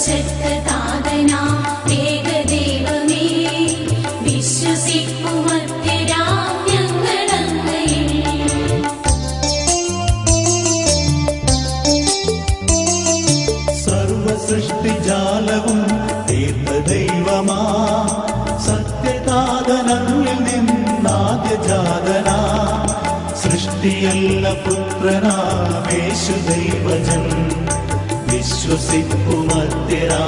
സർവശക്തനാഥനാ ഏകദൈവമേ വിശ്വസിക്കുമത്യരാം ഞങ്ങളങ്ങയിൽ. സർവസൃഷ്ടിജാലവും ഏകദൈവമാ സത്യനാഥനിൽ നിന്നാദ്യജാതനാ സൃഷ്ടിയല്ല പുത്രനാമേശു ദൈവജൻ വിശ്വസിക്കുമത്യരാ